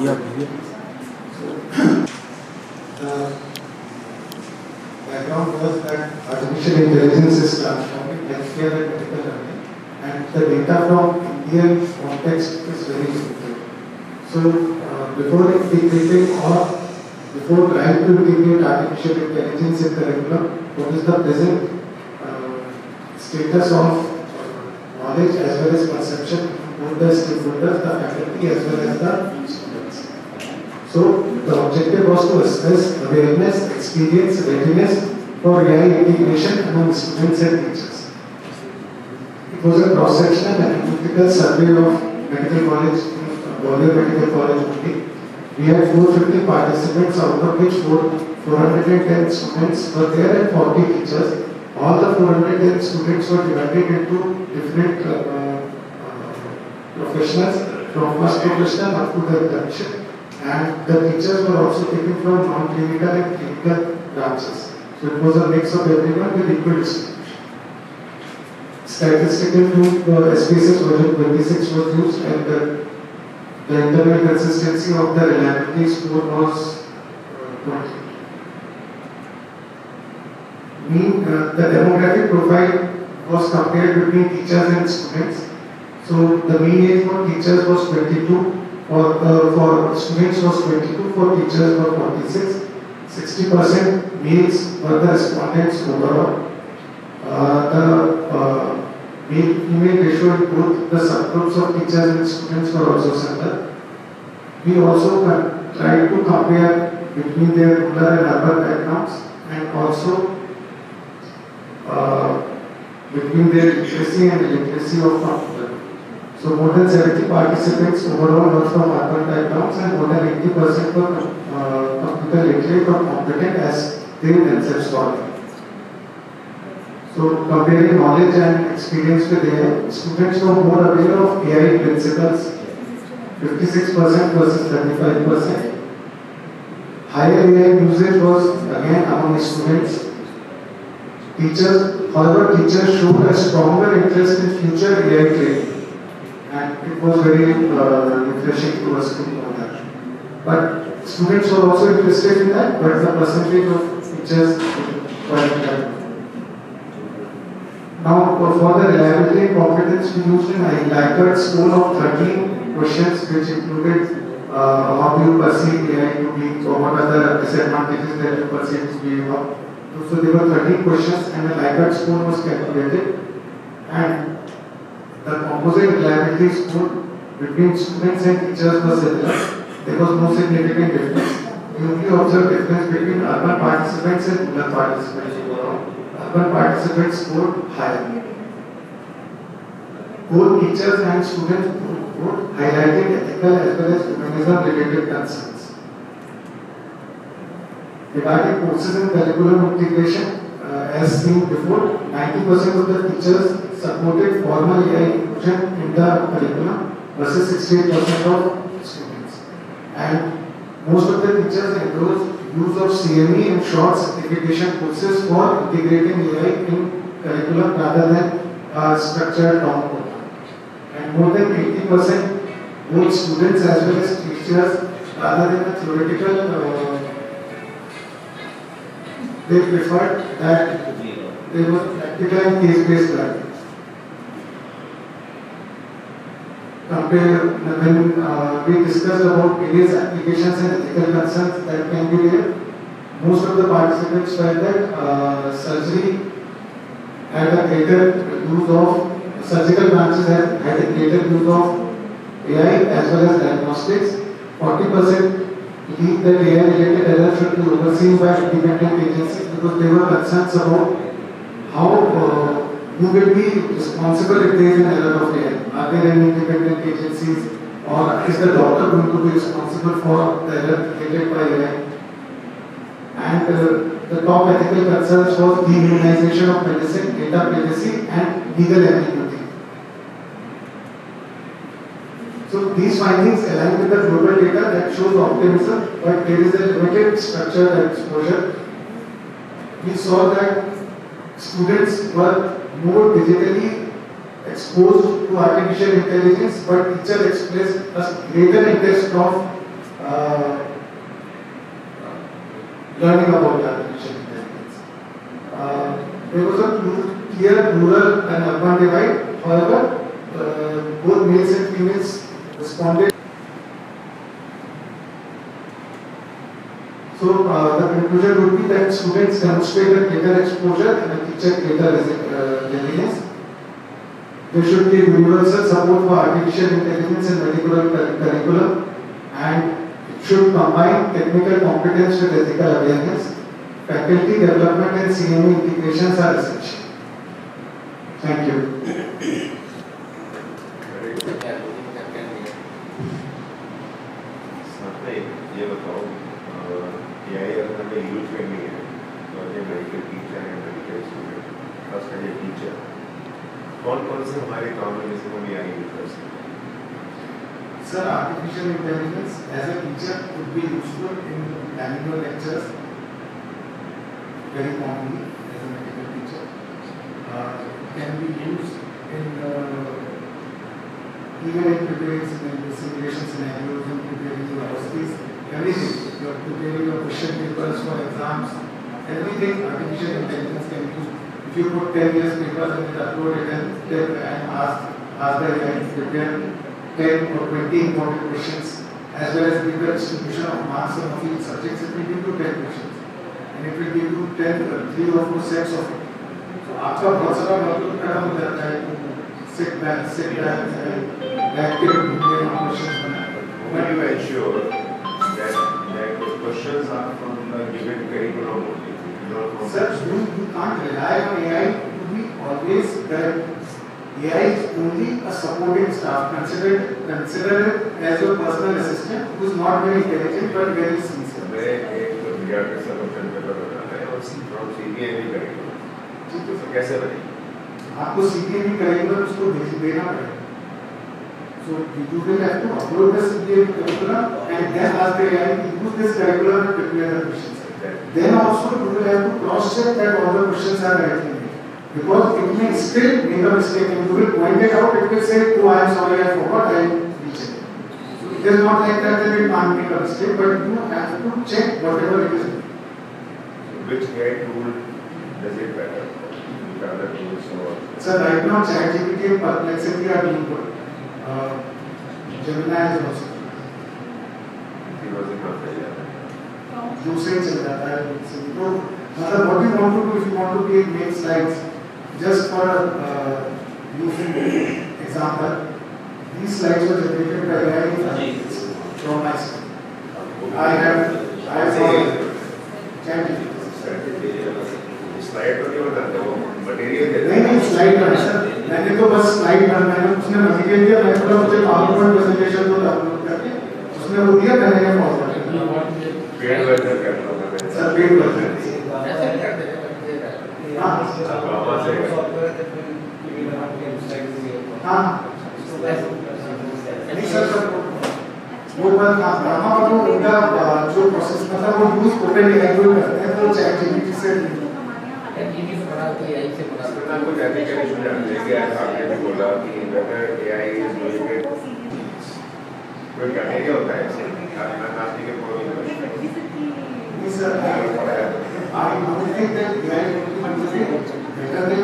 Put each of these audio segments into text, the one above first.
The background was that artificial intelligence is transforming healthcare and medical learning, and the data from Indian context is very limited. So, before integrating or before trying to integrate artificial intelligence in curriculum, what is the present status of knowledge as well as perception of the stakeholders, the faculty as well as the students. So the objective was to assess awareness, experience, readiness for AI integration among students and teachers. It was a cross-sectional and analytical survey of medical college, Gwalior Medical College only. We had 450 participants, out of which 410 students were there and 40 teachers. All the 410 students were divided into different professionals, from first professional up to the internship, and the teachers were also taken from non-clinical and clinical branches. So it was a mix of everyone with equal distribution. Statistical tool SPSS version 26 was used, and the internal consistency of the reliability score was 20. The demographic profile was compared between teachers and students. So the mean age for teachers was 22, for students was 22, for teachers were 46. 60% males were the respondents overall. The male-female ratio in both the subgroups of teachers and students were also similar. We also tried to compare between their rural and urban backgrounds, and also between their literacy and illiteracy of computer. So more than 70 participants overall were from urban backgrounds, and more than 80% were computer literate or competent as they themselves thought. So comparing knowledge and experience with AI, students were more aware of AI principles, 56% versus 35%. Higher AI usage was again among students. However, teachers showed a stronger interest in future AI training, and it was very refreshing to us to know that. But students were also interested in that, but the percentage of teachers quite high. Now, for the reliability and competence, we used a Likert score of 13 questions, which included how do you perceive AI to be, or what are the disadvantages that you perceive to be. So there were 13 questions, and a Likert score was calculated, and the composite reliability score between students and teachers was similar. There was no significant difference. We only observed difference between urban participants and rural participants overall. Urban participants scored higher. Both teachers and students both highlighted ethical as well as humanism-related concerns. Regarding courses and curriculum integration, as seen before, 90% of the teachers supported formal AI inclusion in the curriculum versus 68% of students. And most of the teachers endorsed use of CME and short certification courses for integrating AI in curriculum rather than structured term program. And more than 80% both students as well as teachers, rather than a theoretical, they preferred that they were practical and case-based learning. When we discussed about various applications and ethical concerns that can be there, most of the participants felt that had a greater use of, surgical branches had a greater use of AI as well as diagnostics. 40% believe that AI-related errors should be overseen by independent agencies because there were concerns about how who will be responsible if there is an error of AI. Are there any independent agencies, or is the doctor going to be responsible for the error created by AI? And the top ethical concerns was dehumanization of medicine, data privacy, and legal ambiguity. So these findings align with the global data that shows optimism, but there is a limited structure and exposure. We saw that students were more digitally exposed to artificial intelligence, but teachers expressed a greater interest of uh, learning about artificial intelligence. There was a clear rural and urban divide. However, both males and females responded. So the conclusion would be that students demonstrated greater exposure and a teacher greater readiness. There should be universal support for artificial intelligence in medical curriculum, and it should combine technical competence with ethical awareness. Faculty development and CME integrations are essential. Thank you. ये बताओ AI अगर हमें use करनी है तो ये medical teacher है, medical student, first है टीचर, कौन कौन से हमारे काम में जैसे हम AI यूज कर सकते हैं? Sir, artificial intelligence as a teacher would be useful in planning your lectures very commonly as a medical teacher. Can be used in even in preparing simulation scenarios and preparing your recipes, everything. You are preparing your question papers for exams, everything artificial intelligence can use. If you put 10 years papers and then upload it and ask the AI to prepare 10 or 20 important questions, as well as give the distribution of marks on each subjects, it will give you 10 questions. And it will give you 3 or 4 sets of it. So after बहुत सारा मतलब खत्म हो जाता है, sit back, and बैठ के questions बनाए. How do you ensure that the questions are from the given curriculum only? Sir, you can't rely on AI to be always correct. AI is only a supporting staff. Consider it as your personal assistant, who is not very intelligent but very sincere. मैं एक विद्यार्थी से question paper बनाना है और from CBI भी करेंगे, तो कैसे बनेगी? आपको CBI भी करेंगे तो उसको देना पड़ेगा. So you will have to upload the CBI curriculum and then ask the AI to use this curriculum and prepare the questions. Then also you will have to cross-check that all the questions are rightly made. Because it may still make a mistake and you will point it out, it will say, oh, I am sorry, I forgot, I recheck. So it is not like that it can't make a mistake, but you have to check whatever it is. Which AI tool does it better? Which other tools or? Sir, right now ChatGPT and Perplexity are doing good. Gemini is also. दूसरे चल जाता है. तो मतलब what you want to do, if you want to make slides, just for using example, these slides were generated by AI from my side. I have ChatGPT. Slide तो नहीं बनाते वो मटेरियल देते हैं. नहीं स्लाइड बना सर, मैंने तो बस स्लाइड बनाया, उसने मटेरियल दिया, मैं थोड़ा मुझे पावरपॉइंट प्रेजेंटेशन को अपलोड करके उसने वो दिया, मैंने ये फॉरवर्ड कर दिया. पेड वर्जन करना होगा सर, पेड वर्जन. हाँ हाँ नहीं सर, वो बस ड्रामा वालों उनका जो प्रोसेस मतलब वो यूज ओपन एआई को करते हैं, तो ChatGPT से ना कुछ एथिकल इशू जानते हैं कि आपने भी बोला कि अगर AI इज डूइंग इट कोई करने क्या होता है आपने नास्ती के कोई नहीं sir, I don't think that AI will be better than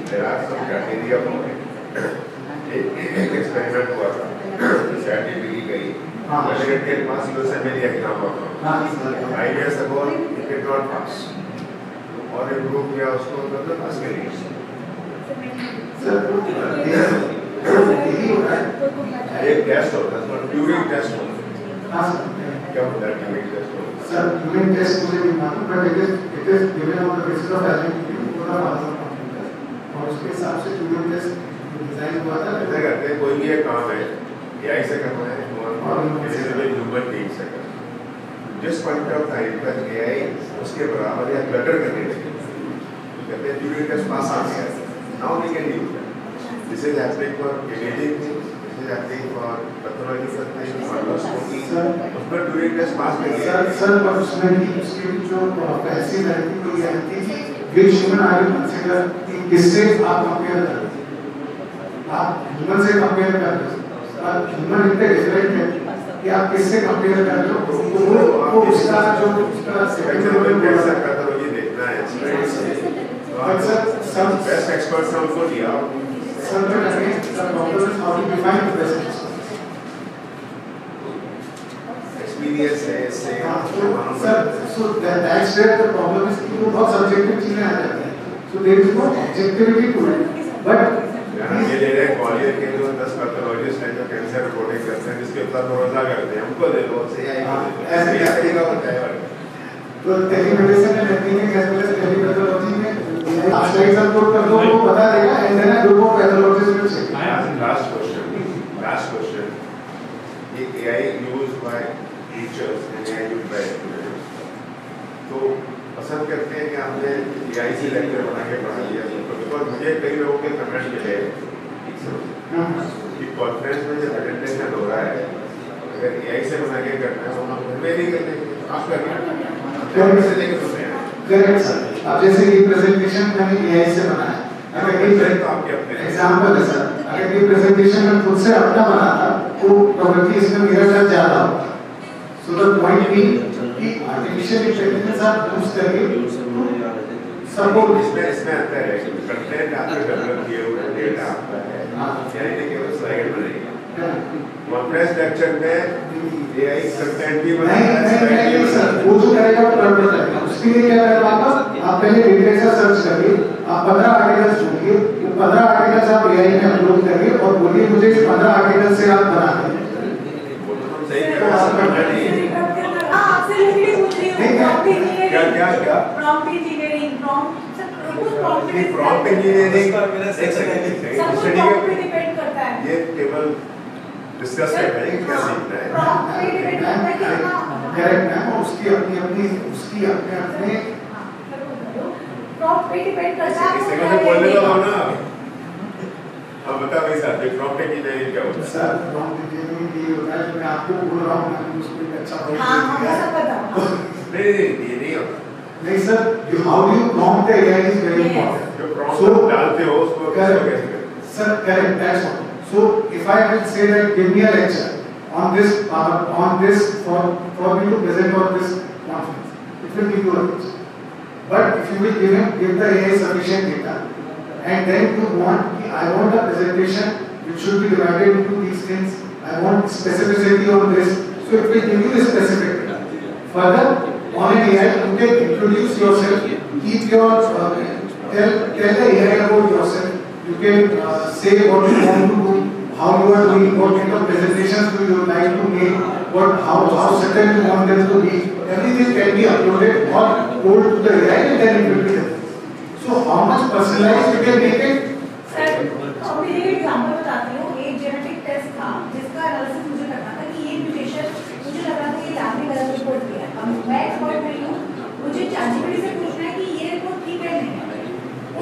there are some criteria for it. एक एक्सपेरिमेंट हुआ था ChatGPT गई मैंने के पास USMLE एग्जाम हुआ था 5 years ago it did not pass और इम्प्रूव किया उसको तो पास कर लिया. सर यही होता है, एक टेस्ट होता है उसमें ट्यूरिंग टेस्ट होता है. हाँ क्या होता है ट्यूरिंग टेस्ट होता है? सर ट्यूरिंग टेस्ट मुझे नहीं मालूम, but it is given on the basis of eligibility पूरा मालूम है और उसके हिसाब से ट्यूरिंग टेस्ट डिजाइन हुआ था. ऐसा करते हैं कोई भी एक काम है AI से करना है और किसी से भी ह्यूमन बीइंग से करना है. जिस पॉइंट ऑफ टाइम पर AI उसके बराबर या बेटर करने लगे कहते हैं ट्यूरिंग टेस्ट पास आ गया, now we can use that. This is happening for imaging things, this is happening for pathological things, for उसमें ट्यूरिंग टेस्ट पास कर गया. सर पर उसमें भी उसकी जो ऐसी रहती कोई रहती है which human are you consider कि किससे आप कंपेयर कर रहे हैं, आप ह्यूमन से कंपेयर कर रहे हैं. ह्यूमन इतने डिफरेंट है कि आप किससे कंपेयर कर रहे हो, वो उसका जो उसका कैसा पैथोलॉजी देखना है स्लाइड से, सर बेस्ट एक्सपर्ट्स ने उनको दिया। Sir but again the problem is how to define the best experience है इससे। Sir so that's where the problem is कि वो बहुत subjective चीजें आ जाती हैं, so there is no objectivity to it, but ये ले रहे कॉलेज के जो 10 पैथोलॉजिस्ट हैं जो कैंसर रिपोर्टिंग करते हैं जिसके ऊपर भरोसा करते हैं, उनको दे दो से ऐसे ही तरीका होता है। तो टेलीमेडिसिन में technique as well as telepathology में लास्ट एग्जांपल कर दो वो बता देगा and then group of pathologist will check. Last question ये AI used by teachers and AI used by students, तो पसंद करते हैं कि आपने एआई से लेक्चर बना के पढ़ा लिया, तो मुझे कई लोगों के कमेंट मिले कि कॉन्फ्रेंस में जो प्रेजेंटेशन हो रहा है अगर एआई से बना के करना है तो हम घर में नहीं करते, आप करना से लेके सुनते हैं। करेक्ट सर, अब जैसे ये प्रेजेंटेशन मैंने एआई से बनाया, अगर ये तो आपके अपने एग्जांपल है सर, अगर ये प्रेजेंटेशन मैं खुद से अपना बनाता तो प्रोबेबली इसमें मेरा टाइम ज्यादा होता। सो द पॉइंट बी कि आर्टिफिशियल इंटेलिजेंस आप यूज करके सबको इसमें आता है कंटेंट आपने डेवलप किए हुए डेटा आपका है, यानी कि केवल स्लाइड बनेगी। कॉन्फ्रेंस लेक्चर में एआई कंटेंट भी बनाएगा, नहीं सर, वो जो करेगा वो गड़बड़ करेगा। उसके लिए क्या करेगा आप पहले लिटरेचर सर्च करिए, आप 15 आर्टिकल्स ढूंढिए, वो 15 आर्टिकल्स आप एआई में अपलोड करिए और बोलिए मुझे इस 15 आर्टिकल से आप बना दें। सही कह रहे हैं। आपसे मैं भी पूछ रही हूँ क्या prompt engineering prompt engineering prompt पे डिपेंड करता है। ये केवल डिस्कस कर रहे हैं क्या सीखना है। प्रॉम्प्ट पे डिपेंड करता है कि करेक्ट है, उसकी अपने प्रॉम्प्ट पे डिपेंड करता है। इसे कैसे बोलने दो ना, अब बता भाई साहब प्रॉम्प्ट इंजीनियरिंग क्या होता है? सर प्रॉम्प्ट इंजीनियरिंग ये होता है जो मैं आपको बोल रहा हूँ, मैंने उसको एक अच्छा हाँ मैं सब बताऊँ। नहीं ये नहीं होता। नहीं sir, how do you prompt the AI is very important. जो प्रॉम्प्ट डालते हो उसको कैसे करें? Sir, correct. That's all. So, if I will say that give me a lecture on this for me to present on this conference, it will give you a lecture. But if you will give the AI sufficient data, and then you want, I want a presentation which should be divided into these things. I want specificity on this, so it will give you the specific data. Further, on an AI, you can introduce yourself, keep your tell the AI about yourself. You can say what you want to do, how you are doing, what kind of presentations do you like to make, how certain you want them to be. Everything can be uploaded or told to the AI and then it will be there. So how much personalized you can make it? Sir, अभी एक example बताती हूँ। एक genetic test था जिसका analysis मुझे करना था कि ये म्यूटेशन मुझे लगा था ये लैब में गलत रिपोर्ट किया है। अब मैं एक्सपर्ट नहीं हूँ, मुझे चैटजीपीटी से पूछना है कि ये रिपोर्ट ठीक है नहीं है।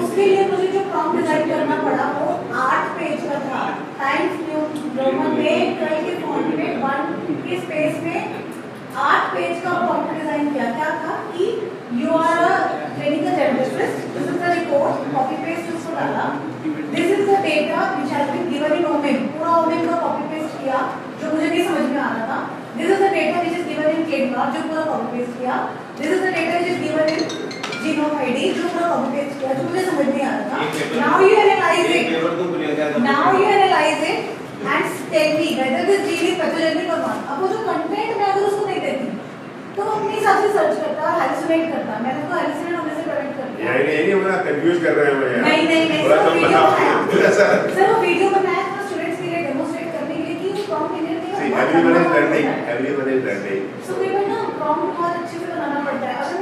उसके लिए मुझे जो प्रॉम्प्ट डिजाइन करना पड़ा वो 8 पेज का था। टाइम्स न्यू रोमन में कई के फॉन्ट में 1 के स्पेस में 8 पेज का प्रॉम्प्ट डिजाइन किया। क्या था कि you are a clinical geneticist, this is the report, copy paste उसको डाला, this is the data which has been given in OMIM, पूरा ओमिन का कॉपी पेस्ट किया जो मुझे नहीं समझ में आ रहा था। This is the data which is given in Kedma जो पूरा कॉपी पेस्ट किया। This is the data which is given in genome ID जो पूरा कॉपी पेस्ट किया जो मुझे समझ नहीं आ रहा था। Now you analyse it and tell me whether this gene is pathogenic और नॉट। अब वो जो कंटेंट मैं अगर उसको नहीं देती तो वो अपने हिसाब से सर्च करता और हेलुसिनेट करता। मैंने उसको हेलुसिनेट होने से प्रिवेंट कर दिया। ये नहीं होना, कंफ्यूज कर रहे हैं मुझे। नहीं थोड़ा कम बताओ। सर वो वीडियो बनाया था स्टूडेंट्स के लिए डेमोंस्ट्रेट करने के लिए कि वो prompt engineering everyone is learning सो मैं ना प्रॉम्प्ट बहुत अच्छे से बनाना पड़ता है। अगर